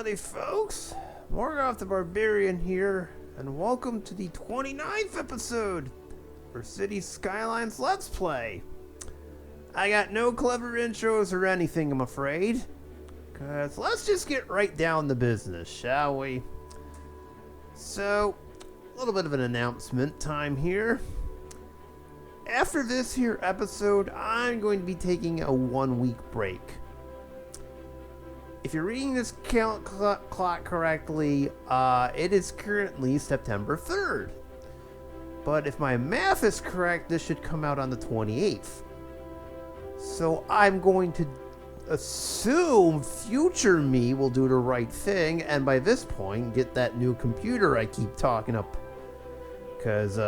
Howdy folks, Morgoth the Barbarian here, and welcome to the 29th episode for City Skylines Let's Play. I got no clever intros or anything, I'm afraid, because let's just get right down to business, shall we? So, a little bit of an announcement time here. After this here episode, I'm going to be taking a 1 week break. If you're reading this clock correctly, it is currently September 3rd. But if my math is correct, this should come out on the 28th. So I'm going to assume future me will do the right thing, and by this point, get that new computer I keep talking up. Because,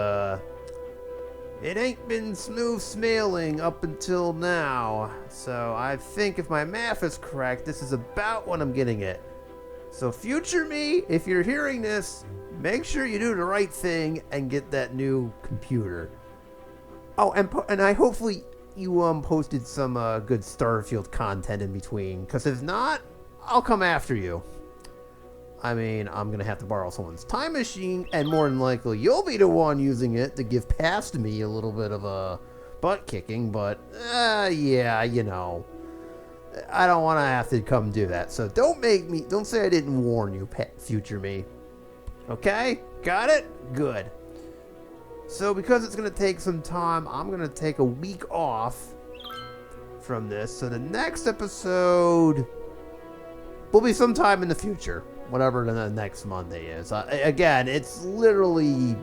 it ain't been smooth sailing up until now, so I think if my math is correct, this is about what I'm getting at. So future me, if you're hearing this, make sure you do the right thing and get that new computer. Oh, and I hopefully you posted some good Starfield content in between, because if not, I'll come after you. I mean, I'm gonna have to borrow someone's time machine, and more than likely, you'll be the one using it to give past me a little bit of a butt kicking, but, yeah, you know. I don't want to have to come do that, so don't say I didn't warn you, future me. Okay? Got it? Good. So, because it's gonna take some time, I'm gonna take a week off from this, so the next episode will be sometime in the future. Whatever the next Monday is. Again, it's literally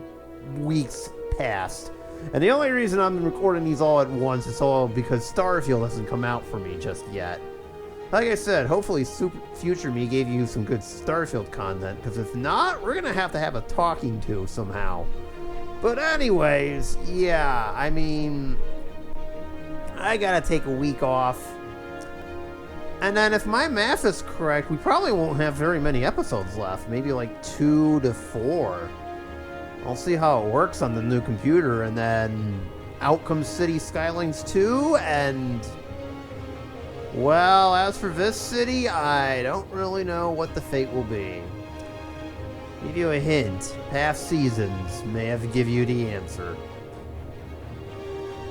weeks past. And the only reason I'm recording these all at once is all because Starfield hasn't come out for me just yet. Like I said, hopefully future me gave you some good Starfield content, because if not, we're going to have a talking to somehow. But anyways, yeah, I mean, I got to take a week off. And then if my math is correct, we probably won't have very many episodes left. Maybe like 2 to 4. I'll see how it works on the new computer, and then out comes City Skylines 2, and well, as for this city, I don't really know what the fate will be. Give you a hint. Past seasons may have to give you the answer.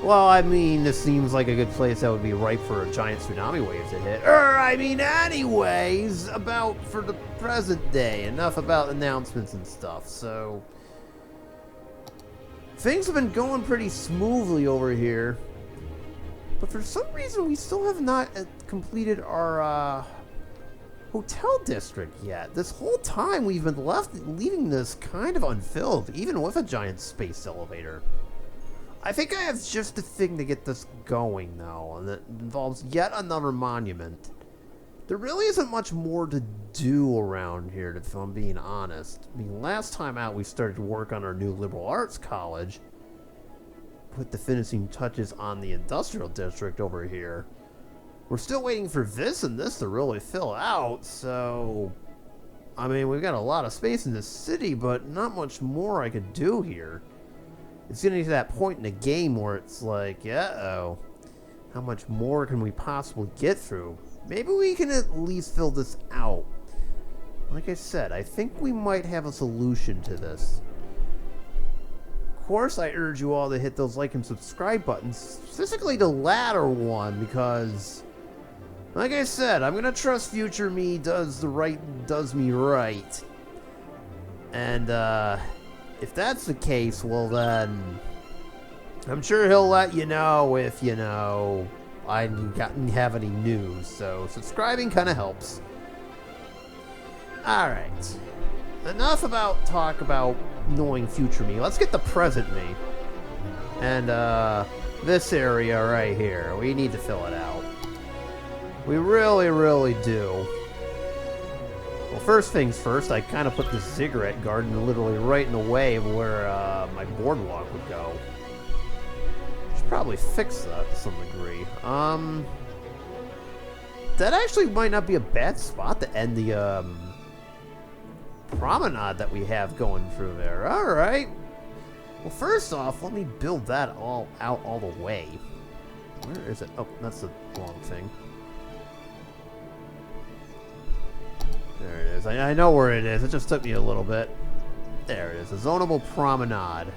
Well, I mean, this seems like a good place that would be ripe for a giant tsunami wave to hit. Anyways, for the present day. Enough about announcements and stuff, so things have been going pretty smoothly over here. But for some reason, we still have not completed our, hotel district yet. This whole time, we've been leaving this kind of unfilled, even with a giant space elevator. I think I have just the thing to get this going, though, and it involves yet another monument. There really isn't much more to do around here, if I'm being honest. I mean, last time out, we started work on our new liberal arts college. Put the finishing touches on the industrial district over here. We're still waiting for this and this to really fill out, so I mean, we've got a lot of space in this city, but not much more I could do here. It's getting to that point in the game where it's like, uh-oh, how much more can we possibly get through? Maybe we can at least fill this out. Like I said, I think we might have a solution to this. Of course, I urge you all to hit those like and subscribe buttons, specifically the latter one, because, like I said, I'm gonna trust future me does me right. And, if that's the case, well then, I'm sure he'll let you know if, I didn't have any news, so subscribing kind of helps. Alright, enough about talk about knowing future me. Let's get the present me. And, this area right here, we need to fill it out. We really, really do. Well, first things first, I kind of put this ziggurat garden literally right in the way of where my boardwalk would go. Should probably fix that to some degree. That actually might not be a bad spot to end the promenade that we have going through there. Alright. Well, first off, let me build that all out all the way. Where is it? Oh, that's the wrong thing. There it is. I know where it is. It just took me a little bit. There it is. A zonable promenade.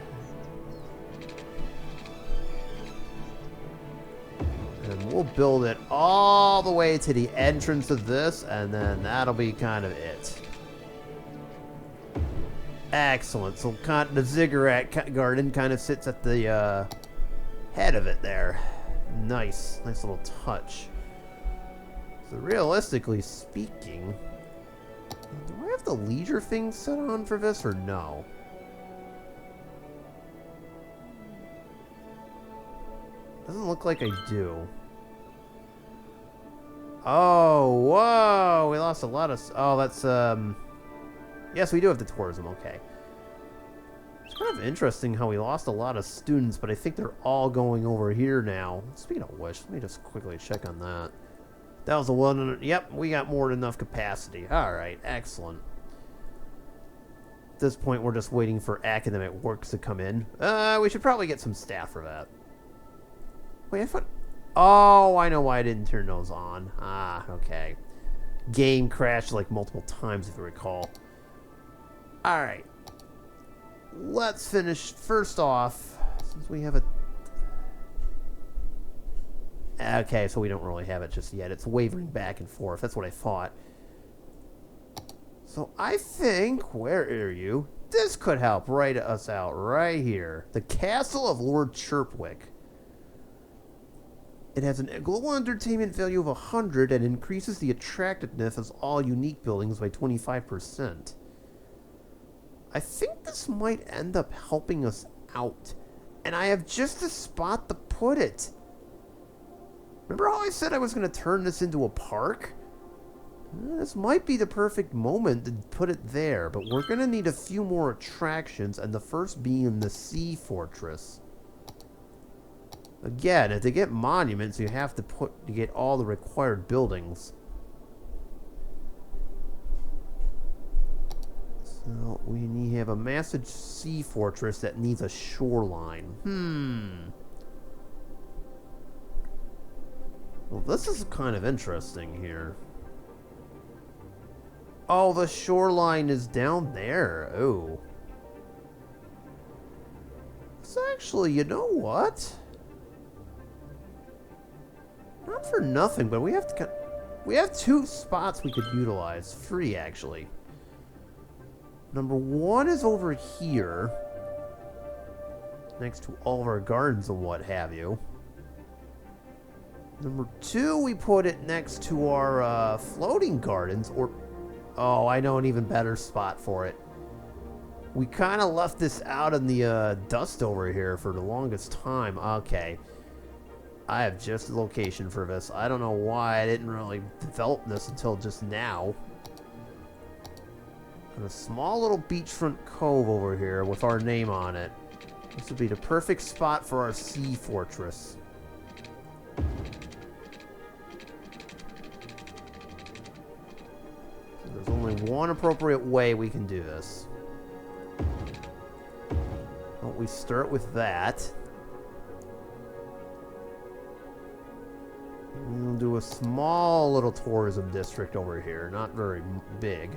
And we'll build it all the way to the entrance of this, and then that'll be kind of it. Excellent. So the ziggurat garden kind of sits at the head of it there. Nice. Nice little touch. So realistically speaking, do I have the leisure thing set on for this or no? Doesn't look like I do. Oh, whoa! We lost a lot of... Oh, that's, yes, we do have the tourism, okay. It's kind of interesting how we lost a lot of students, but I think they're all going over here now. Speaking of which, let me just quickly check on that. That was a one... Yep, we got more than enough capacity. Alright, excellent. At this point, we're just waiting for academic works to come in. We should probably get some staff for that. Wait, I thought... Oh, I know why I didn't turn those on. Ah, okay. Game crashed like multiple times, if you recall. Alright. Let's finish first off, since we have a... Okay, so we don't really have it just yet. It's wavering back and forth. That's what I thought. So I think... Where are you? This could help write us out right here. The Castle of Lord Chirpwick. It has a global entertainment value of 100 and increases the attractiveness of all unique buildings by 25%. I think this might end up helping us out. And I have just a spot to put it. Remember how I said I was going to turn this into a park? This might be the perfect moment to put it there, but we're going to need a few more attractions, and the first being the Sea Fortress. Again, to get monuments, you have to get all the required buildings. So we have a massive sea fortress that needs a shoreline. Well, this is kind of interesting here. Oh, the shoreline is down there. Oh. It's actually, you know what? Not for nothing, but we have two spots we could utilize. 3, actually. Number 1 is over here, next to all of our gardens and what have you. Number 2, we put it next to our floating gardens, or... Oh, I know an even better spot for it. We kind of left this out in the dust over here for the longest time. Okay. I have just a location for this. I don't know why I didn't really develop this until just now. And a small little beachfront cove over here with our name on it. This would be the perfect spot for our sea fortress. So there's only one appropriate way we can do this. Well, we start with that. We'll do a small little tourism district over here, not very big.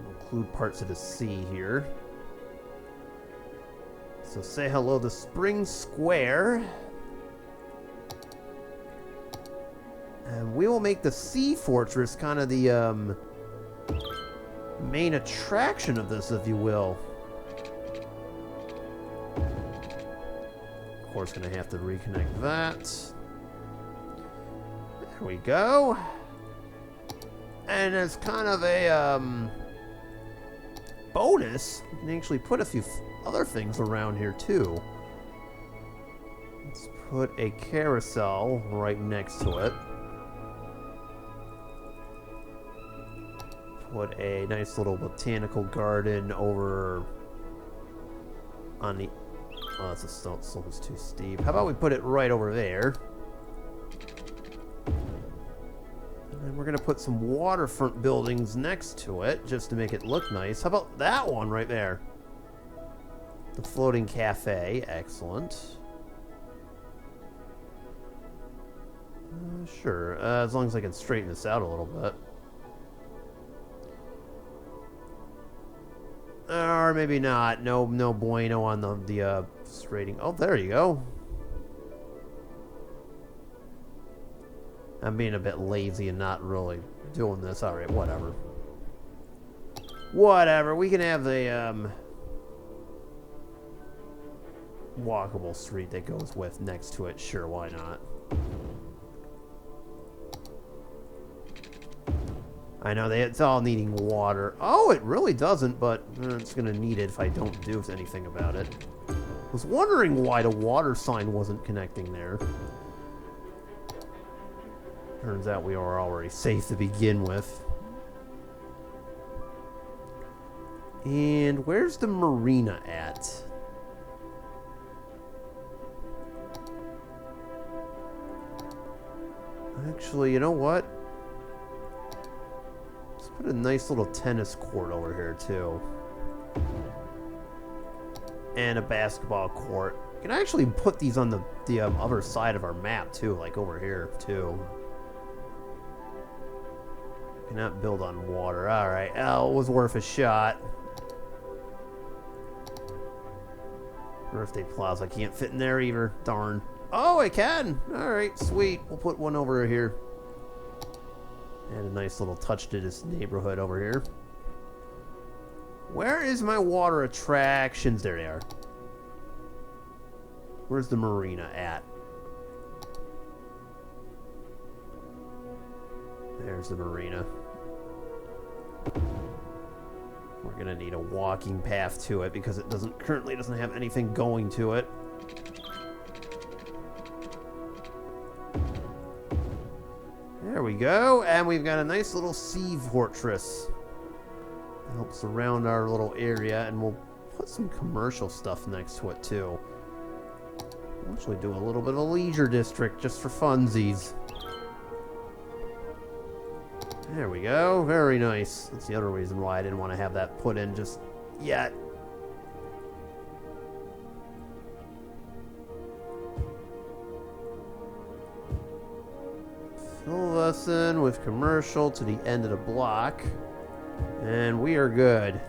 We'll include parts of the sea here. So say hello to Spring Square. And we will make the Sea Fortress kind of the main attraction of this, if you will. Of course, going to have to reconnect that. There we go. And as kind of a bonus, we can actually put a few other things around here too. Let's put a carousel right next to it. Put a nice little botanical garden over on the... Oh, that's a slope is too steep. How about we put it right over there? And then we're going to put some waterfront buildings next to it, just to make it look nice. How about that one right there? The floating cafe. Excellent. Sure, as long as I can straighten this out a little bit. Or maybe not. No bueno on the straightening. Oh, there you go. I'm being a bit lazy and not really doing this. Alright, whatever. Whatever, we can have the, walkable street that goes with next to it. Sure, why not? I know it's all needing water. Oh, it really doesn't, but it's gonna need it if I don't do anything about it. I was wondering why the water sign wasn't connecting there. Turns out we are already safe to begin with. And where's the marina at? Actually, you know what? Let's put a nice little tennis court over here, too. And a basketball court. You can actually put these on the other side of our map, too, like over here, too. Cannot build on water. Alright, it was worth a shot. Birthday plaza can't fit in there either. Darn. Oh, I can! Alright, sweet. We'll put one over here. And a nice little touch to this neighborhood over here. Where is my water attractions? There they are. Where's the marina at? There's the marina. We're gonna need a walking path to it because it currently doesn't have anything going to it. There we go, and we've got a nice little sea fortress. It helps surround our little area, and we'll put some commercial stuff next to it too. We'll actually do a little bit of a leisure district just for funsies. There we go. Very nice. That's the other reason why I didn't want to have that put in just yet. Fill us in with commercial to the end of the block. And we are good.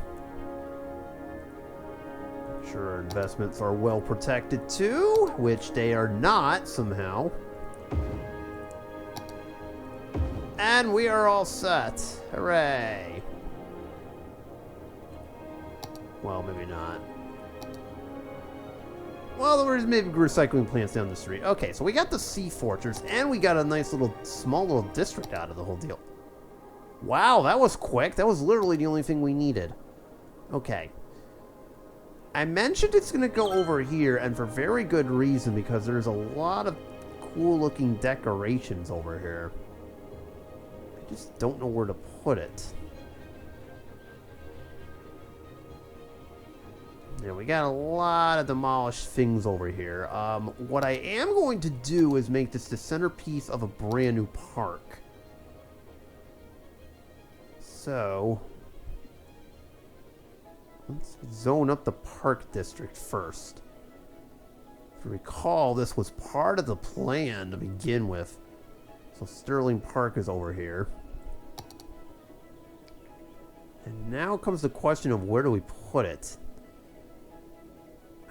I'm sure our investments are well protected too, which they are not somehow. And we are all set. Hooray. Well, maybe not. Well, there's maybe recycling plants down the street. Okay, so we got the sea fortress, and we got a nice little, small little district out of the whole deal. Wow, that was quick. That was literally the only thing we needed. Okay. I mentioned it's going to go over here, and for very good reason, because there's a lot of cool-looking decorations over here. I just don't know where to put it. Yeah, we got a lot of demolished things over here. What I am going to do is make this the centerpiece of a brand new park. So, let's zone up the park district first. If you recall, this was part of the plan to begin with. So Sterling Park is over here. And now comes the question of where do we put it?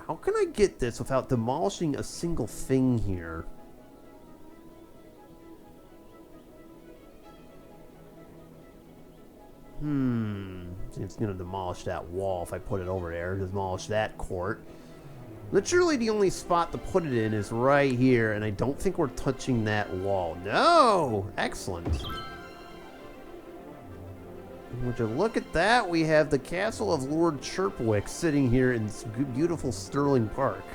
How can I get this without demolishing a single thing here? It's going to demolish that wall if I put it over there. Demolish that court. Literally the only spot to put it in is right here, and I don't think we're touching that wall. No! Excellent. And would you look at that? We have the castle of Lord Chirpwick sitting here in this beautiful Sterling Park.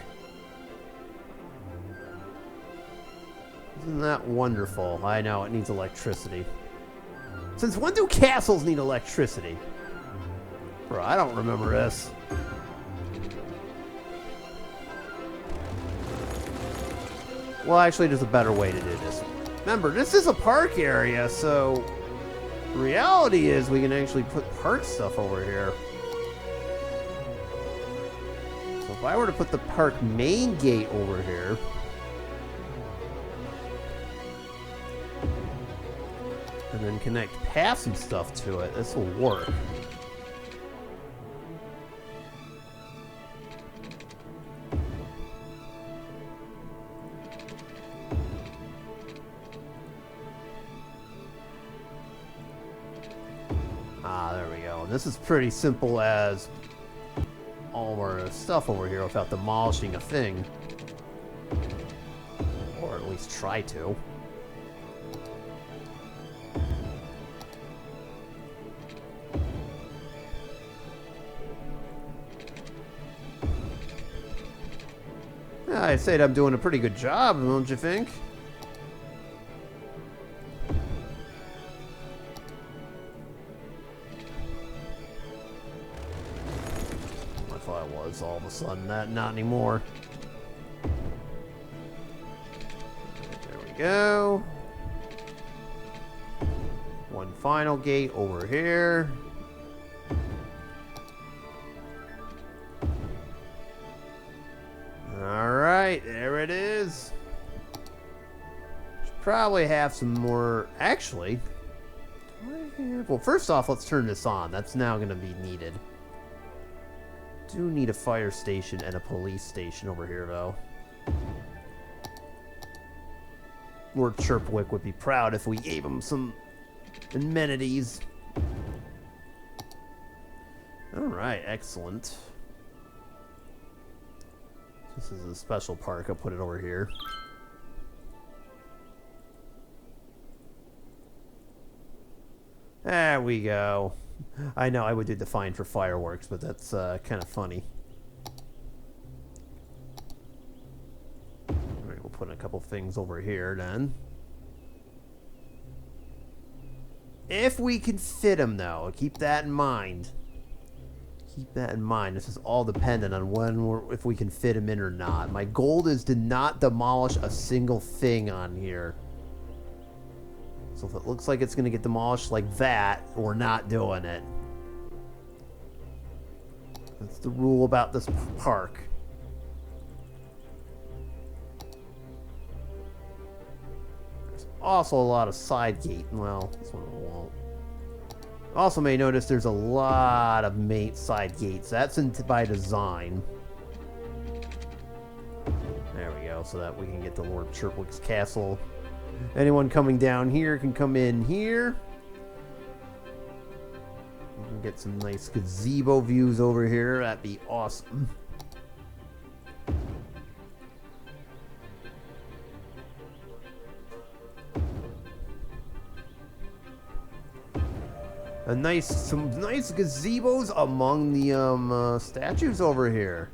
Isn't that wonderful? I know, it needs electricity. Since when do castles need electricity? Bro, I don't remember this. Well, actually, there's a better way to do this. Remember, this is a park area, so the reality is we can actually put park stuff over here. So if I were to put the park main gate over here, and then connect passive stuff to it. This will work. Ah, there we go. This is pretty simple as all of our stuff over here without demolishing a thing. Or at least try to. I'd say I'm doing a pretty good job, don't you think? I thought I was all of a sudden. Not anymore. There we go. One final gate over here. Alright, there it is. Should probably have some more. Actually, well, first off, let's turn this on. That's now going to be needed. Do need a fire station and a police station over here, though. Lord Chirpwick would be proud if we gave him some amenities. Alright, excellent. This is a special park. I'll put it over here. There we go. I know I would do the fine for fireworks, but that's kind of funny. Alright, we'll put a couple things over here then. If we can fit them, though, keep that in mind. Keep that in mind. This is all dependent on if we can fit them in or not. My goal is to not demolish a single thing on here. So if it looks like it's going to get demolished like that, we're not doing it. That's the rule about this park. There's also a lot of side gate. Well, this one won't. Also may notice there's a lot of side gates. That's by design. There we go, so that we can get to Lord Chirpwick's castle. Anyone coming down here can come in here. We can get some nice gazebo views over here. That'd be awesome. Some nice gazebos among the statues over here.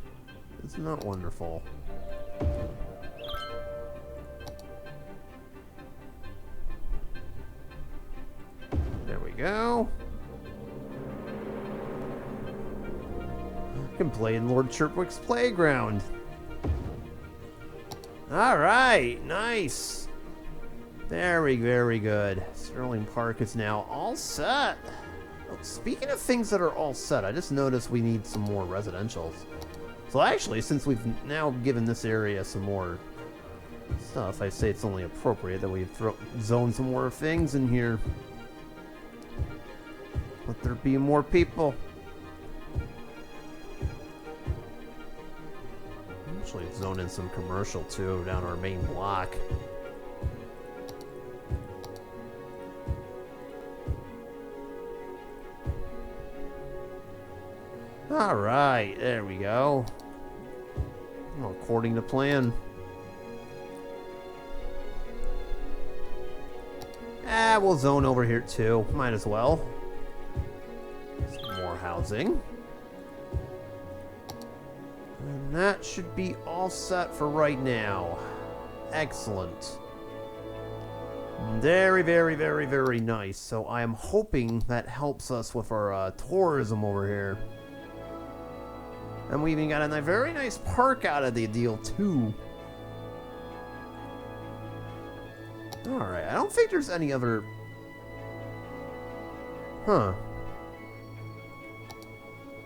Isn't that wonderful? There we go. Can play in Lord Chirpwick's playground. All right, nice. Very good. Sterling Park is now all set. Oh, speaking of things that are all set, I just noticed we need some more residentials. So actually, since we've now given this area some more stuff, I say it's only appropriate that we zone some more things in here. Let there be more people. Actually, zone in some commercial too down our main block. Alright, there we go. Well, according to plan. We'll zone over here too. Might as well. Some more housing. And that should be all set for right now. Excellent. Very nice. So I am hoping that helps us with our tourism over here. And we even got a very nice park out of the deal, too. Alright, I don't think there's any other... Huh.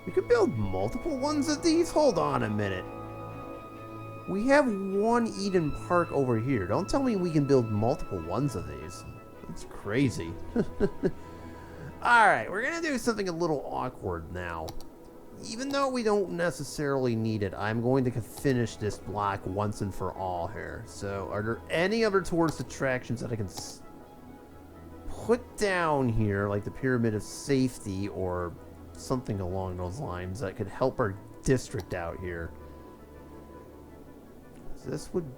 We could build multiple ones of these? Hold on a minute. We have one Eden Park over here. Don't tell me we can build multiple ones of these. It's crazy. Alright, we're going to do something a little awkward now. Even though we don't necessarily need it, I'm going to finish this block once and for all here. So, are there any other tourist attractions that I can put down here, like the Pyramid of Safety or something along those lines that could help our district out here? So this would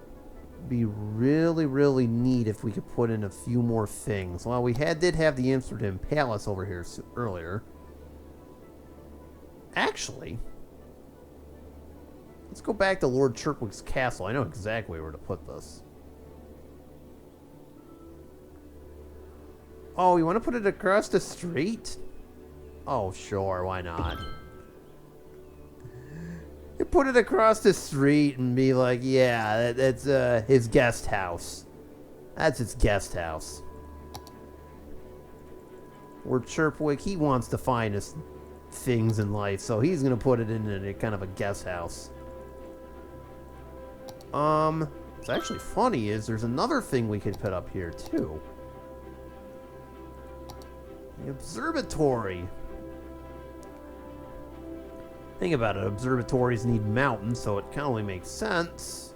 be really, really neat if we could put in a few more things. Well, we did have the Amsterdam Palace over here earlier. Actually, let's go back to Lord Chirpwick's castle. I know exactly where to put this. Oh, you want to put it across the street? Oh, sure, why not? You put it across the street and be like, yeah, that's his guest house. That's his guest house. Lord Chirpwick, he wants to find us things in life, so he's gonna put it in a kind of a guest house. What's actually funny is there's another thing we could put up here too. The observatory. Think about it, observatories need mountains, so it kind of only makes sense.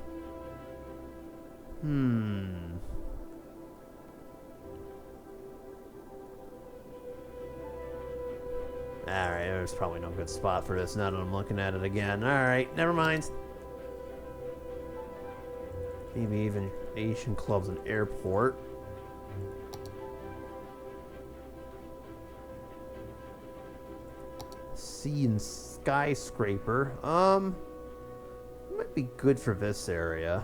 Alright, there's probably no good spot for this now that I'm looking at it again. Alright, never mind. Maybe even Asian clubs and airport. Sea and skyscraper. Might be good for this area.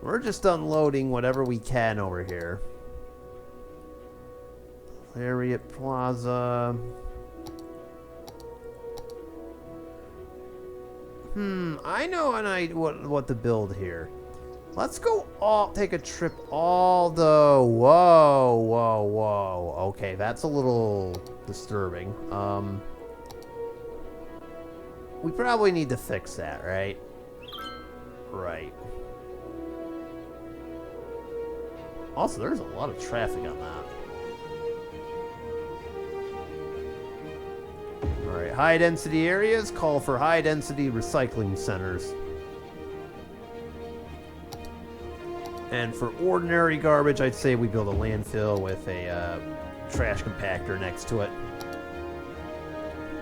We're just unloading whatever we can over here. Lariat Plaza. I know what to build here. Let's go take a trip all the... Whoa. Okay, that's a little disturbing. We probably need to fix that, right? Right. Also, there's a lot of traffic on that. Alright, high-density areas call for high-density recycling centers. And for ordinary garbage, I'd say we build a landfill with a trash compactor next to it.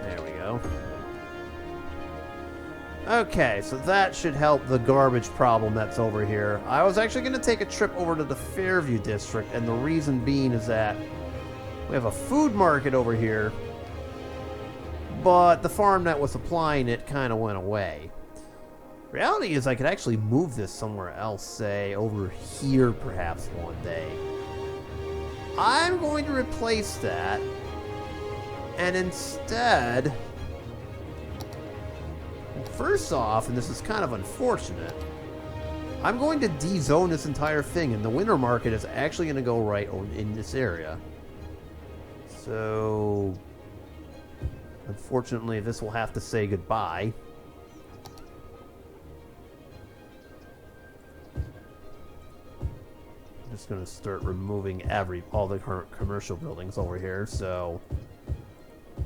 There we go. Okay, so that should help the garbage problem that's over here. I was actually going to take a trip over to the Fairview district, and the reason being is that we have a food market over here, but the farm that was supplying it kind of went away. Reality is I could actually move this somewhere else, say over here perhaps one day. I'm going to replace that, and instead, first off, and this is kind of unfortunate, I'm going to de-zone this entire thing, and the winter market is actually going to go right in this area. So, unfortunately, this will have to say goodbye. I'm just going to start removing all the current commercial buildings over here. So,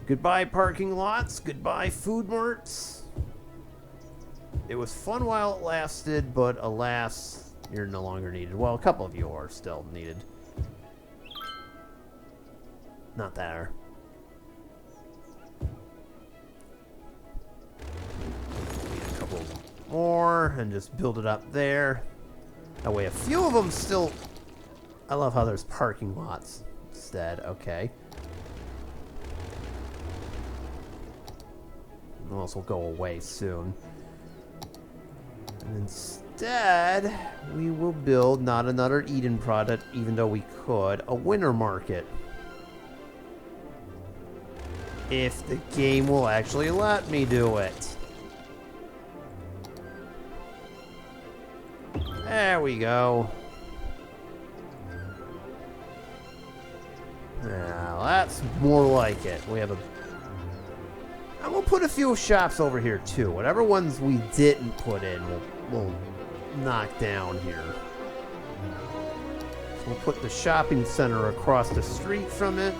goodbye parking lots, goodbye food marts. It was fun while it lasted, but alas, you're no longer needed. Well, a couple of you are still needed. Not there. Need a couple more and just build it up there. That way a few of them still... I love how there's parking lots instead. Okay. Those will go away soon. And instead, we will build not another Eden product, even though we could, a winter market. If the game will actually let me do it. There we go. Now, that's more like it. We have a... And we'll put a few shops over here, too. Whatever ones we didn't put in, we'll knocked down here. So we'll put the shopping center across the street from it.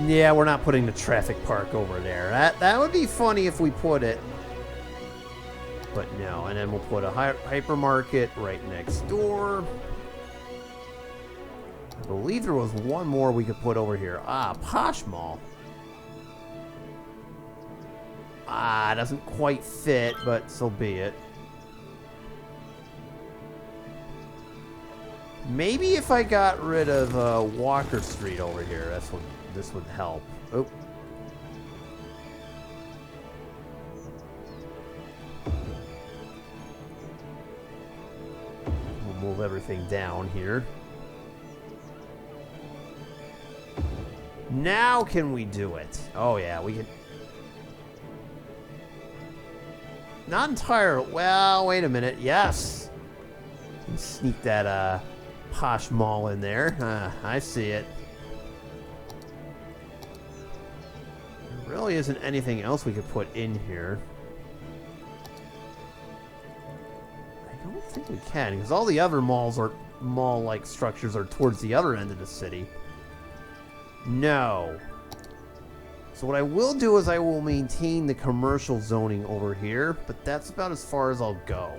Yeah, we're not putting the traffic park over there. That would be funny if we put it. But no, and then we'll put a hypermarket right next door. I believe there was one more we could put over here. Ah, Posh Mall. Ah, doesn't quite fit, but so be it. Maybe if I got rid of Walker Street over here, that's what this would help. Oh. We'll move everything down here. Now can we do it? Oh yeah, we can. Not entirely. Well, wait a minute. Yes. Sneak that Posh Mall in there. I see it. There really isn't anything else we could put in here. I don't think we can, because all the other mall-like structures are towards the other end of the city. No. So what I will do is I will maintain the commercial zoning over here, but that's about as far as I'll go.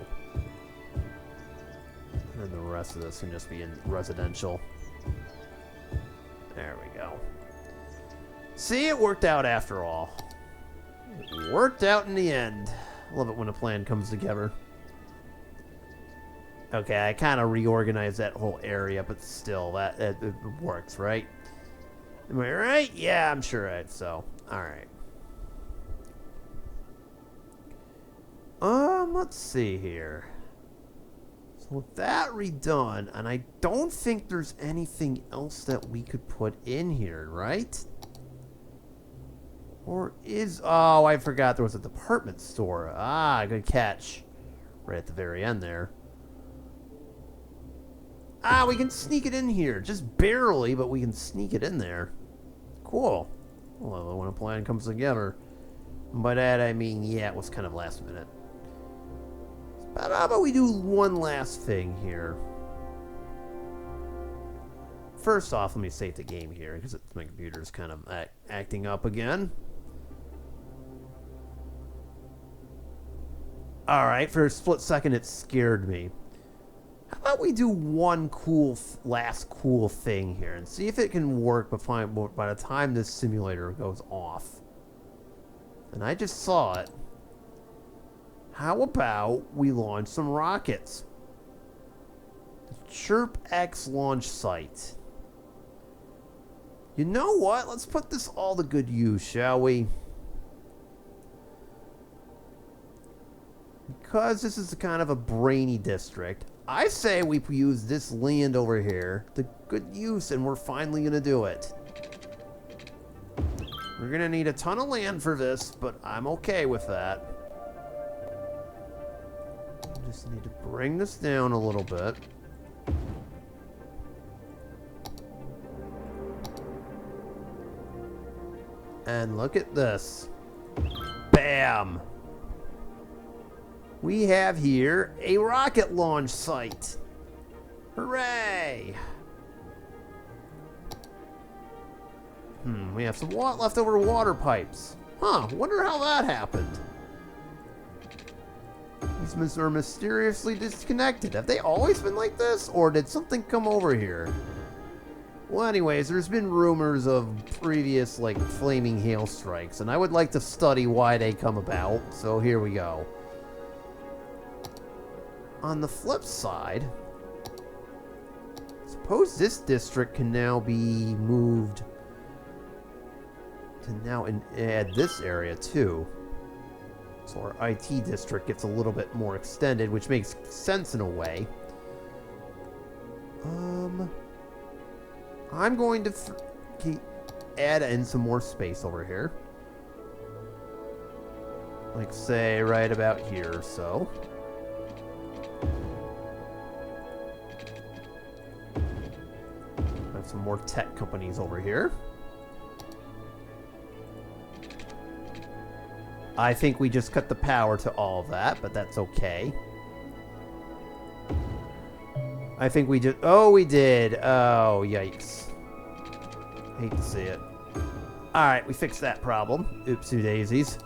And then the rest of this can just be in residential. There we go. See, it worked out after all. It worked out in the end. I love it when a plan comes together. Okay, I kind of reorganized that whole area, but still, it works, right? Am I right? Yeah, I'm sure right. So, alright. Let's see here. So with that redone, and I don't think there's anything else that we could put in here, right? Or is... Oh, I forgot there was a department store. Ah, good catch. Right at the very end there. Ah, we can sneak it in here. Just barely, but we can sneak it in there. Cool. Well, when a plan comes together. By that, I mean, yeah, it was kind of last minute. But how about we do one last thing here? First off, let me save the game here, because my computer's kind of acting up again. Alright, for a split second, it scared me. How about we do one last cool thing here and see if it can work by the time this simulator goes off. And I just saw it. How about we launch some rockets? The ChirpX launch site. You know what? Let's put this all to good use, shall we? Because this is kind of a brainy district, I say we use this land over here to good use, and we're finally going to do it. We're going to need a ton of land for this, but I'm okay with that. Just need to bring this down a little bit. And look at this. Bam! We have here a rocket launch site. Hooray! We have some leftover water pipes. Huh, wonder how that happened. These are mysteriously disconnected. Have they always been like this? Or did something come over here? Well, anyways, there's been rumors of previous, flaming hail strikes, and I would like to study why they come about, so here we go. On the flip side, suppose this district can now be moved to now add this area too. So our IT district gets a little bit more extended, which makes sense in a way. I'm going to add in some more space over here. Like, say, right about here or so. Have some more tech companies over here. I think we just cut the power to all of that, but that's okay. I think we just... Oh, we did. Oh, yikes. Hate to see it. Alright, we fixed that problem. Oopsie daisies.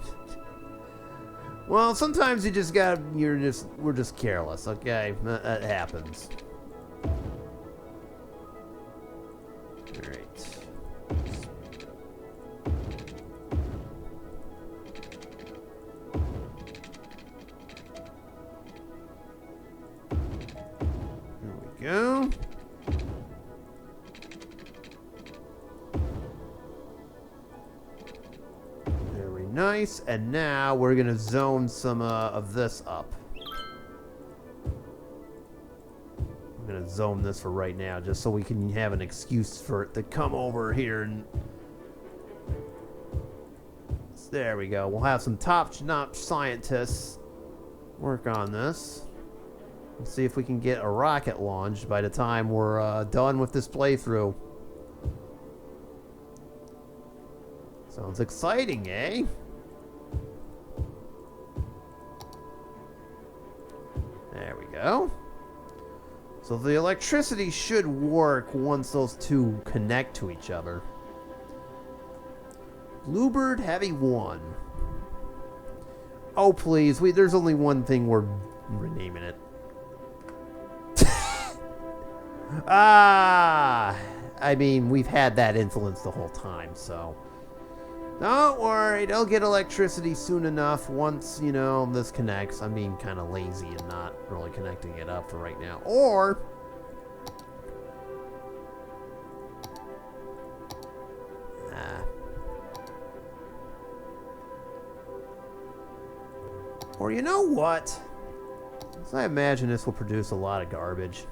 Well, sometimes you just got... We're just careless, okay? That happens. Alright. Go. Very nice. And now we're gonna zone some of this up. I'm gonna zone this for right now, just so we can have an excuse for it to come over here and. There we go. We'll have some top-notch scientists work on this. Let's see if we can get a rocket launched by the time we're done with this playthrough. Sounds exciting, eh? There we go. So the electricity should work once those two connect to each other. Bluebird Heavy 1. Oh, please. There's only one thing we're renaming it. I mean, we've had that influence the whole time, so... Don't worry, they'll get electricity soon enough once, you know, this connects. I'm being kind of lazy and not really connecting it up for right now. Or... Or you know what? So I imagine this will produce a lot of garbage.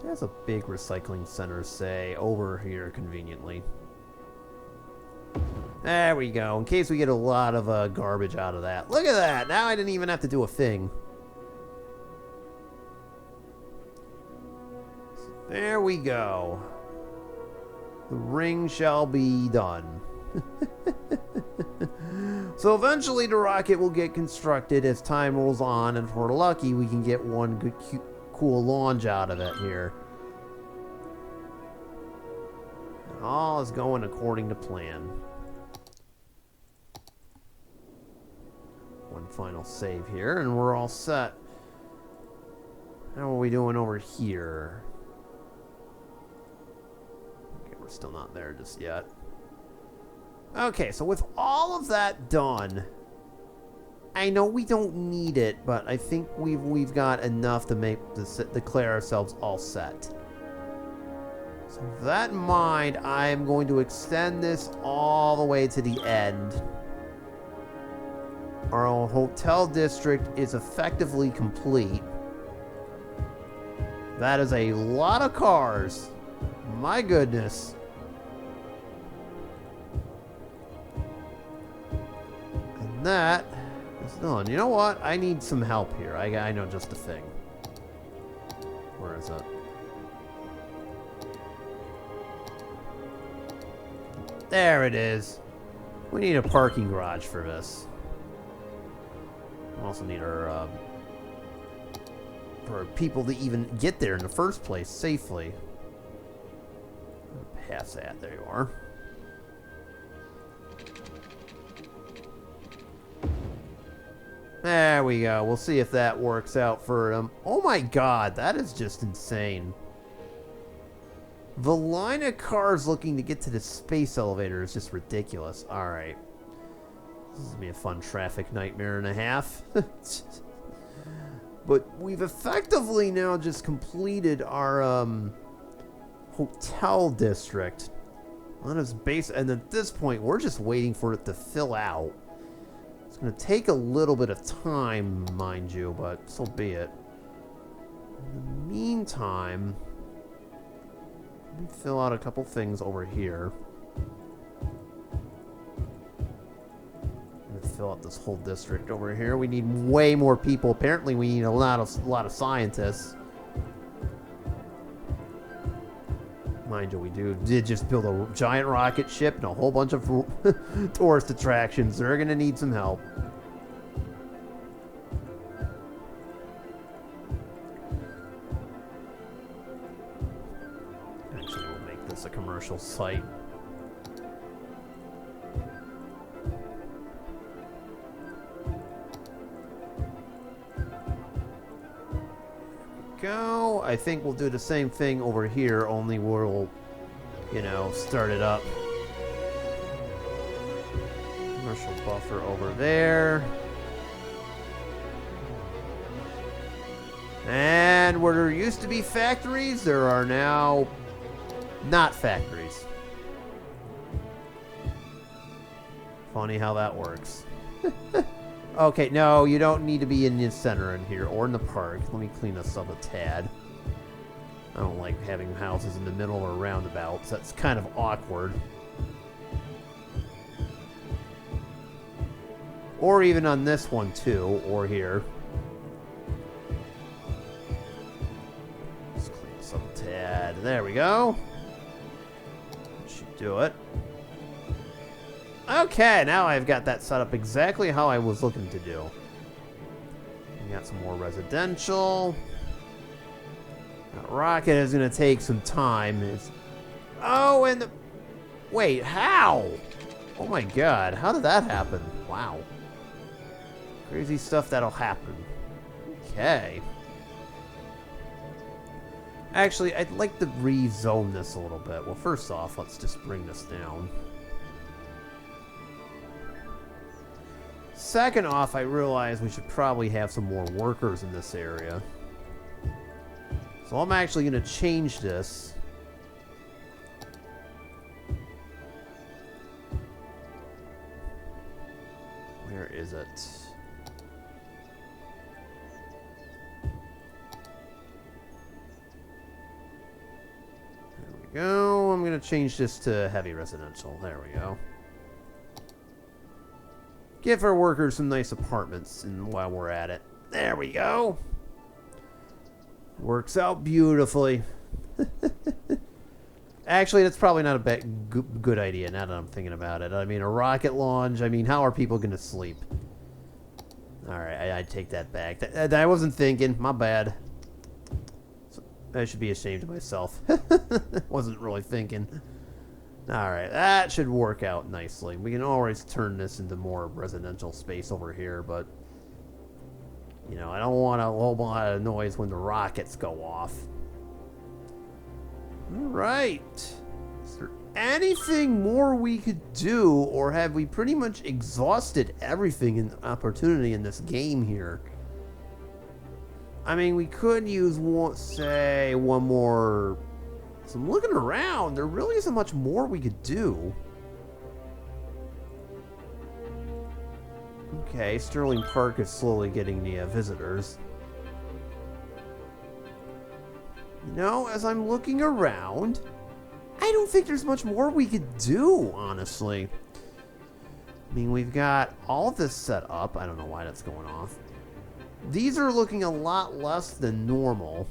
It has a big recycling center, say, over here conveniently. There we go, in case we get a lot of garbage out of that. Look at that! Now I didn't even have to do a thing. There we go. The ring shall be done. So eventually the rocket will get constructed as time rolls on, and if we're lucky, we can get one good, cute, cool launch out of it here. And all is going according to plan. One final save here, and we're all set. How are we doing over here? Okay, we're still not there just yet. Okay, so with all of that done, I know we don't need it, but I think we've got enough to declare ourselves all set. So with that in mind, I'm going to extend this all the way to the end. Our hotel district is effectively complete. That is a lot of cars. My goodness. And that is done. You know what? I need some help here. I know just the thing. Where is it? There it is. We need a parking garage for this. We also need our for people to even get there in the first place safely. Pass that. There you are. There we go. We'll see if that works out for them. Oh my god, that is just insane. The line of cars looking to get to the space elevator is just ridiculous. Alright. This is going to be a fun traffic nightmare and a half. But we've effectively now just completed our hotel district. On its base, and at this point, we're just waiting for it to fill out. It's going to take a little bit of time, mind you, but so be it. In the meantime, let me fill out a couple things over here. I'm going to fill out this whole district over here. We need way more people. Apparently, we need a lot of scientists. Mind you, we did just build a giant rocket ship and a whole bunch of tourist attractions. They're going to need some help. Actually, we'll make this a commercial site. Go. I think we'll do the same thing over here, only we'll, you know, start it up. Commercial buffer over there. And where there used to be factories, there are now not factories. Funny how that works. Okay, no, you don't need to be in the center in here or in the park. Let me clean this up a tad. I don't like having houses in the middle or roundabouts. That's kind of awkward. Or even on this one too, or here. Let's clean this up a tad. There we go. That should do it. Okay, now I've got that set up exactly how I was looking to do. We got some more residential. That rocket is going to take some time. Oh, and the... Wait, how? Oh my god, how did that happen? Wow. Crazy stuff that'll happen. Okay. Actually, I'd like to rezone this a little bit. Well, first off, let's just bring this down. Second off, I realize we should probably have some more workers in this area. So I'm actually going to change this. Where is it? There we go. I'm going to change this to heavy residential. There we go. Give our workers some nice apartments, and while we're at it, there we go. Works out beautifully. Actually, that's probably not a good idea now that I'm thinking about it. I mean, a rocket launch, I mean, how are people going to sleep? Alright, I take that back. I wasn't thinking. My bad. I should be ashamed of myself. Wasn't really thinking. Alright, that should work out nicely. We can always turn this into more residential space over here, but... You know, I don't want a whole lot of noise when the rockets go off. Alright. Is there anything more we could do, or have we pretty much exhausted everything in the opportunity in this game here? I mean, we could use, one more... So I'm looking around, there really isn't much more we could do. Okay, Sterling Park is slowly getting the visitors. You know, as I'm looking around, I don't think there's much more we could do, honestly. I mean, we've got all of this set up. I don't know why that's going off. These are looking a lot less than normal.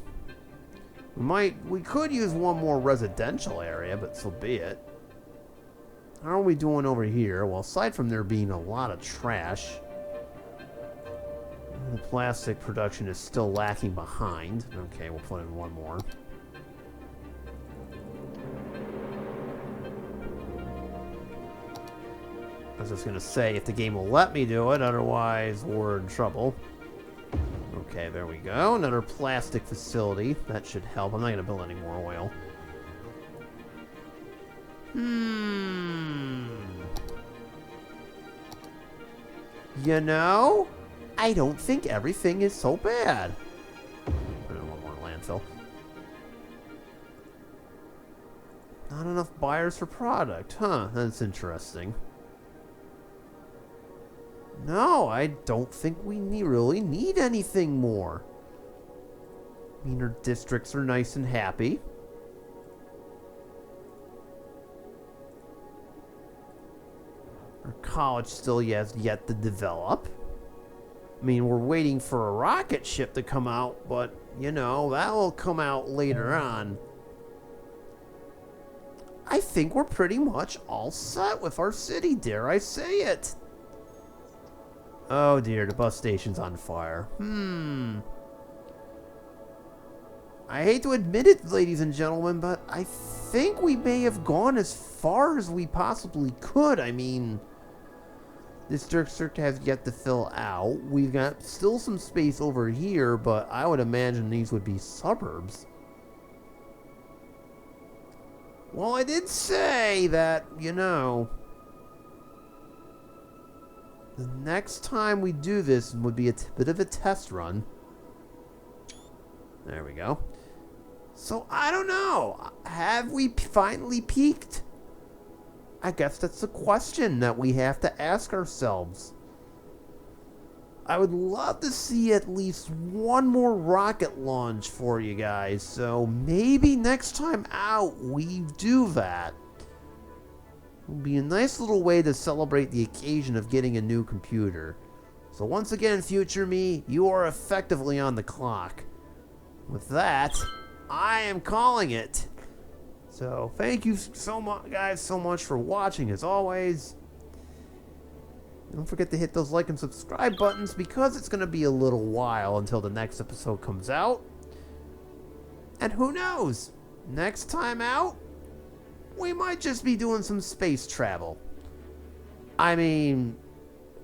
We could use one more residential area, but so be it. How are we doing over here? Well, aside from there being a lot of trash, the plastic production is still lacking behind. Okay, we'll put in one more. I was just going to say, if the game will let me do it, otherwise we're in trouble. Okay, there we go. Another plastic facility. That should help. I'm not going to build any more oil. You know, I don't think everything is so bad. Put in one more landfill. Not enough buyers for product. Huh, that's interesting. No, I don't think we really need anything more. I mean, our districts are nice and happy. Our college still has yet to develop. I mean, we're waiting for a rocket ship to come out, but, you know, that will come out later on. I think we're pretty much all set with our city, dare I say it. Oh dear, the bus station's on fire. I hate to admit it, ladies and gentlemen, but I think we may have gone as far as we possibly could. I mean, this district has yet to fill out. We've got still some space over here, but I would imagine these would be suburbs. Well, I did say that, you know, the next time we do this would be a bit of a test run. There we go. So, I don't know. Have we finally peaked? I guess that's the question that we have to ask ourselves. I would love to see at least one more rocket launch for you guys, so maybe next time out we do that. It will be a nice little way to celebrate the occasion of getting a new computer. So once again, future me, you are effectively on the clock. With that, I am calling it. So thank you so much, guys, so much for watching as always. Don't forget to hit those like and subscribe buttons because it's going to be a little while until the next episode comes out. And who knows? Next time out, we might just be doing some space travel. I mean,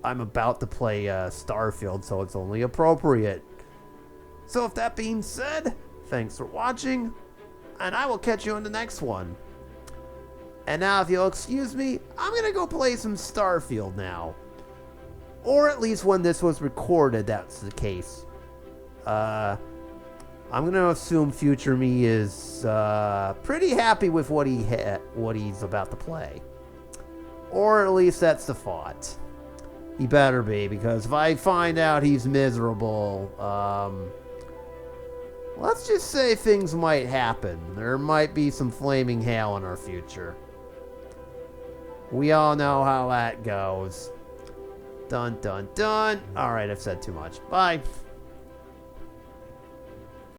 I'm about to play Starfield, so it's only appropriate. So with that being said, thanks for watching, and I will catch you in the next one. And now, if you'll excuse me, I'm going to go play some Starfield now. Or at least when this was recorded, that's the case. I'm going to assume future me is pretty happy with what he's about to play. Or at least that's the thought. He better be, because if I find out he's miserable, let's just say things might happen. There might be some flaming hell in our future. We all know how that goes. Dun, dun, dun. Alright, I've said too much. Bye.